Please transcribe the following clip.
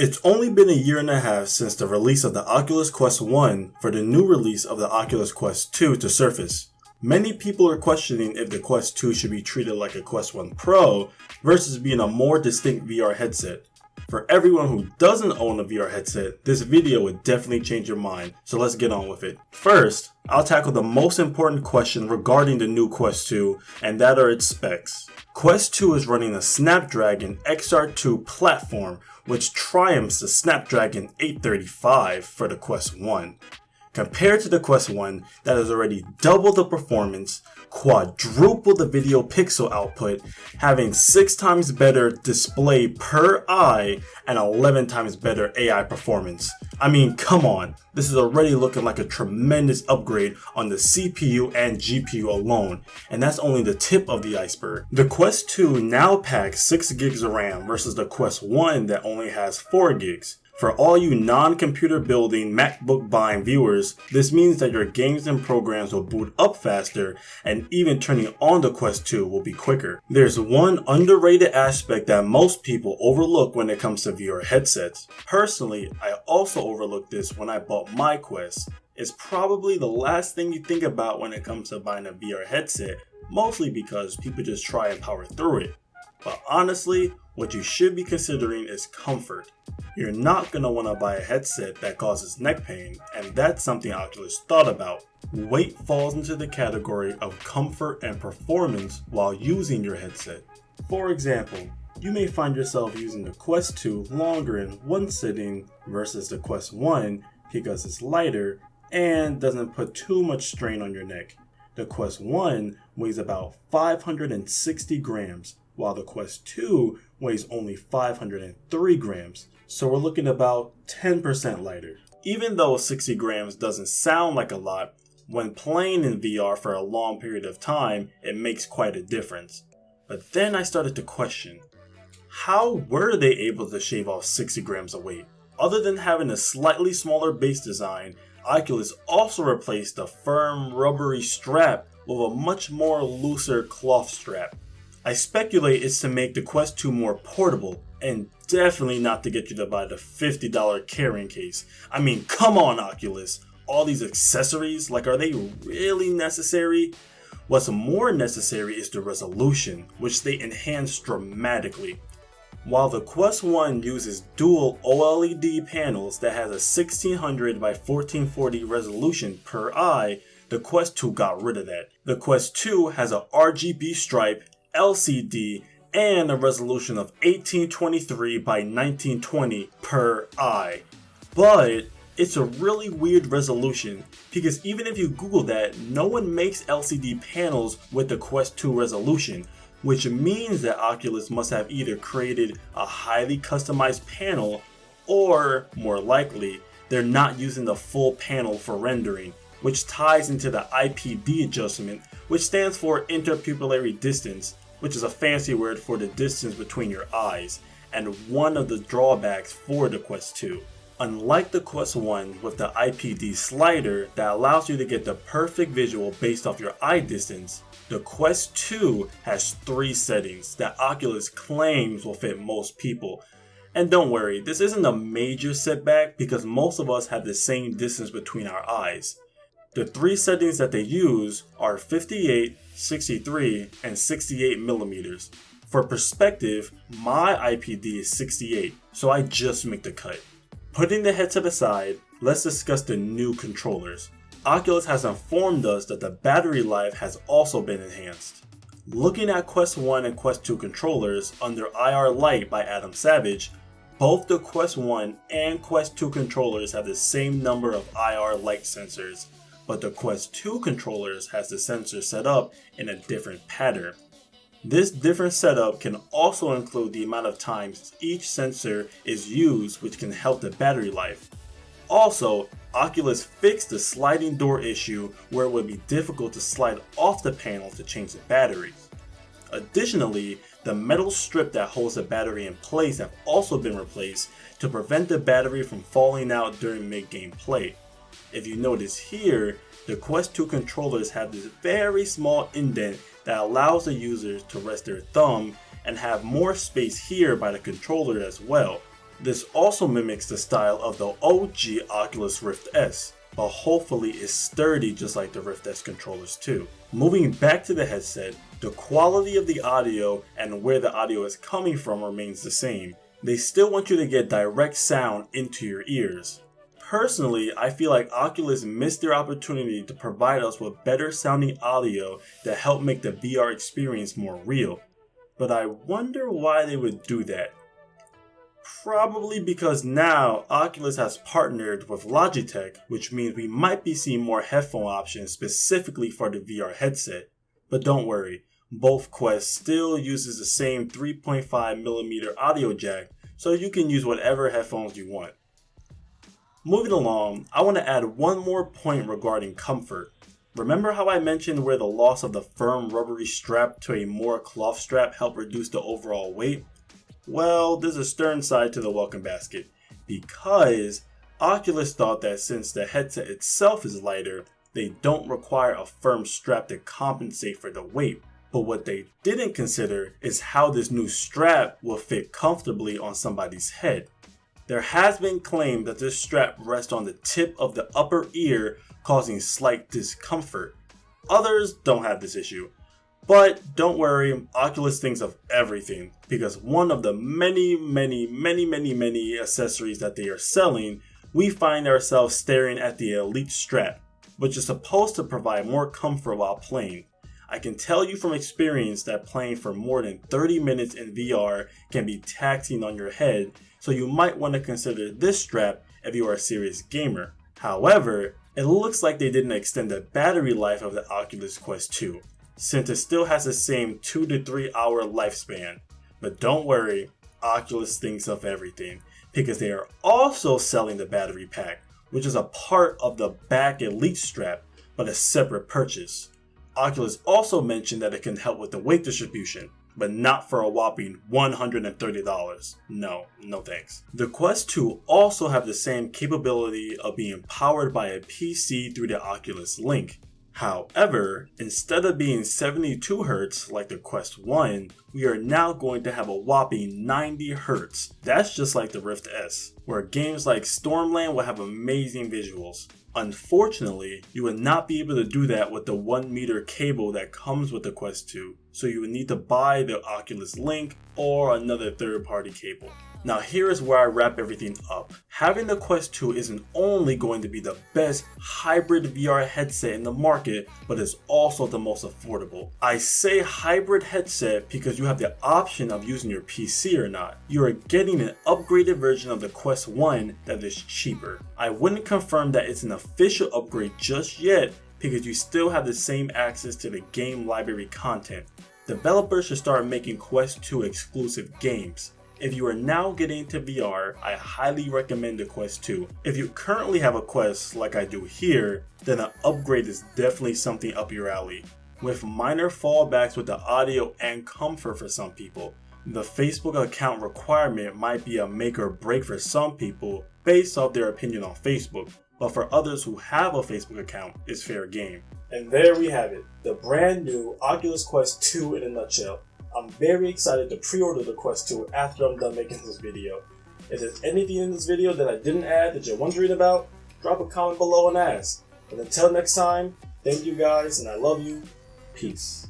It's only been a year and a half since the release of the Oculus Quest 1 for the new release of the Oculus Quest 2 to surface. Many people are questioning if the Quest 2 should be treated like a Quest 1 Pro versus being a more distinct VR headset. For everyone who doesn't own a VR headset, this video would definitely change your mind, so let's get on with it. First, I'll tackle the most important question regarding the new Quest 2, and that are its specs. Quest 2 is running a Snapdragon XR2 platform, which triumphs the Snapdragon 835 for the Quest 1. Compared to the Quest 1 that has already doubled the performance, quadrupled the video pixel output, having 6 times better display per eye and 11 times better AI performance. I mean, come on, this is already looking like a tremendous upgrade on the CPU and GPU alone, and that's only the tip of the iceberg. The Quest 2 now packs 6 gigs of RAM versus the Quest 1 that only has 4 gigs. For all you non-computer building, MacBook buying viewers, this means that your games and programs will boot up faster, and even turning on the Quest 2 will be quicker. There's one underrated aspect that most people overlook when it comes to VR headsets. Personally, I also overlooked this when I bought my Quest. It's probably the last thing you think about when it comes to buying a VR headset, mostly because people just try and power through it. But honestly, what you should be considering is comfort. You're not going to want to buy a headset that causes neck pain, and that's something Oculus thought about. Weight falls into the category of comfort and performance while using your headset. For example, you may find yourself using the Quest 2 longer in one sitting versus the Quest 1 because it's lighter and doesn't put too much strain on your neck. The Quest 1 weighs about 560 grams, while the Quest 2 weighs only 503 grams, so we're looking about 10% lighter. Even though 60 grams doesn't sound like a lot, when playing in VR for a long period of time, it makes quite a difference. But then I started to question, how were they able to shave off 60 grams of weight? Other than having a slightly smaller base design, Oculus also replaced the firm rubbery strap with a much more looser cloth strap. I speculate it's to make the Quest 2 more portable, and definitely not to get you to buy the $50 carrying case. I mean, come on Oculus, all these accessories, are they really necessary? What's more necessary is the resolution, which they enhanced dramatically. While the Quest 1 uses dual OLED panels that has a 1600 by 1440 resolution per eye, the Quest 2 got rid of that. The Quest 2 has a RGB stripe, LCD, and a resolution of 1823 by 1920 per eye. But it's a really weird resolution because even if you Google that, no one makes LCD panels with the Quest 2 resolution, which means that Oculus must have either created a highly customized panel or, more likely, they're not using the full panel for rendering, which ties into the IPD adjustment, which stands for interpupillary distance, which is a fancy word for the distance between your eyes, and one of the drawbacks for the Quest 2. Unlike the Quest 1 with the IPD slider that allows you to get the perfect visual based off your eye distance, the Quest 2 has 3 settings that Oculus claims will fit most people. And don't worry, this isn't a major setback because most of us have the same distance between our eyes. The 3 settings that they use are 58, 63, and 68 millimeters. For perspective, my IPD is 68, so I just make the cut. Putting the headset aside, let's discuss the new controllers. Oculus has informed us that the battery life has also been enhanced. Looking at Quest 1 and Quest 2 controllers under IR Lite by Adam Savage, both the Quest 1 and Quest 2 controllers have the same number of IR Lite sensors, but the Quest 2 controllers has the sensor set up in a different pattern. This different setup can also include the amount of times each sensor is used, which can help the battery life. Also, Oculus fixed the sliding door issue where it would be difficult to slide off the panel to change the battery. Additionally, the metal strip that holds the battery in place have also been replaced to prevent the battery from falling out during mid-game play. If you notice here, the Quest 2 controllers have this very small indent that allows the users to rest their thumb and have more space here by the controller as well. This also mimics the style of the OG Oculus Rift S, but hopefully is sturdy just like the Rift S controllers too. Moving back to the headset, the quality of the audio and where the audio is coming from remains the same. They still want you to get direct sound into your ears. Personally, I feel like Oculus missed their opportunity to provide us with better sounding audio that help make the VR experience more real. But I wonder why they would do that. Probably because now Oculus has partnered with Logitech, which means we might be seeing more headphone options specifically for the VR headset. But don't worry, both Quest still uses the same 3.5mm audio jack, so you can use whatever headphones you want. Moving along, I want to add one more point regarding comfort. Remember how I mentioned where the loss of the firm rubbery strap to a more cloth strap helped reduce the overall weight? Well, there's a stern side to the welcome basket, because Oculus thought that since the headset itself is lighter, they don't require a firm strap to compensate for the weight. But what they didn't consider is how this new strap will fit comfortably on somebody's head. There has been claimed that this strap rests on the tip of the upper ear, causing slight discomfort. Others don't have this issue. But don't worry, Oculus thinks of everything, because one of the many accessories that they are selling, we find ourselves staring at the Elite strap, which is supposed to provide more comfort while playing. I can tell you from experience that playing for more than 30 minutes in VR can be taxing on your head, so you might want to consider this strap if you are a serious gamer. However, it looks like they didn't extend the battery life of the Oculus Quest 2, since it still has the same 2 to 3 hour lifespan. But don't worry, Oculus thinks of everything, because they are also selling the battery pack, which is a part of the back Elite strap, but a separate purchase. Oculus also mentioned that it can help with the weight distribution, but not for a whopping $130. No thanks. The Quest 2 also have the same capability of being powered by a PC through the Oculus Link. However, instead of being 72Hz like the Quest 1, we are now going to have a whopping 90Hz. That's just like the Rift S, where games like Stormland will have amazing visuals. Unfortunately, you would not be able to do that with the 1 meter cable that comes with the Quest 2, so you would need to buy the Oculus Link or another third-party cable. Now here is where I wrap everything up. Having the Quest 2 isn't only going to be the best hybrid VR headset in the market, but is also the most affordable. I say hybrid headset because you have the option of using your PC or not. You are getting an upgraded version of the Quest 1 that is cheaper. I wouldn't confirm that it's an official upgrade just yet because you still have the same access to the game library content. Developers should start making Quest 2 exclusive games. If you are now getting into VR, I highly recommend the Quest 2. If you currently have a Quest like I do here, then an upgrade is definitely something up your alley. With minor fallbacks with the audio and comfort for some people, the Facebook account requirement might be a make or break for some people based off their opinion on Facebook, but for others who have a Facebook account, it's fair game. And there we have it, the brand new Oculus Quest 2 in a nutshell. I'm very excited to pre-order the Quest 2 after I'm done making this video. If there's anything in this video that I didn't add that you're wondering about, drop a comment below and ask. And until next time, thank you guys and I love you. Peace.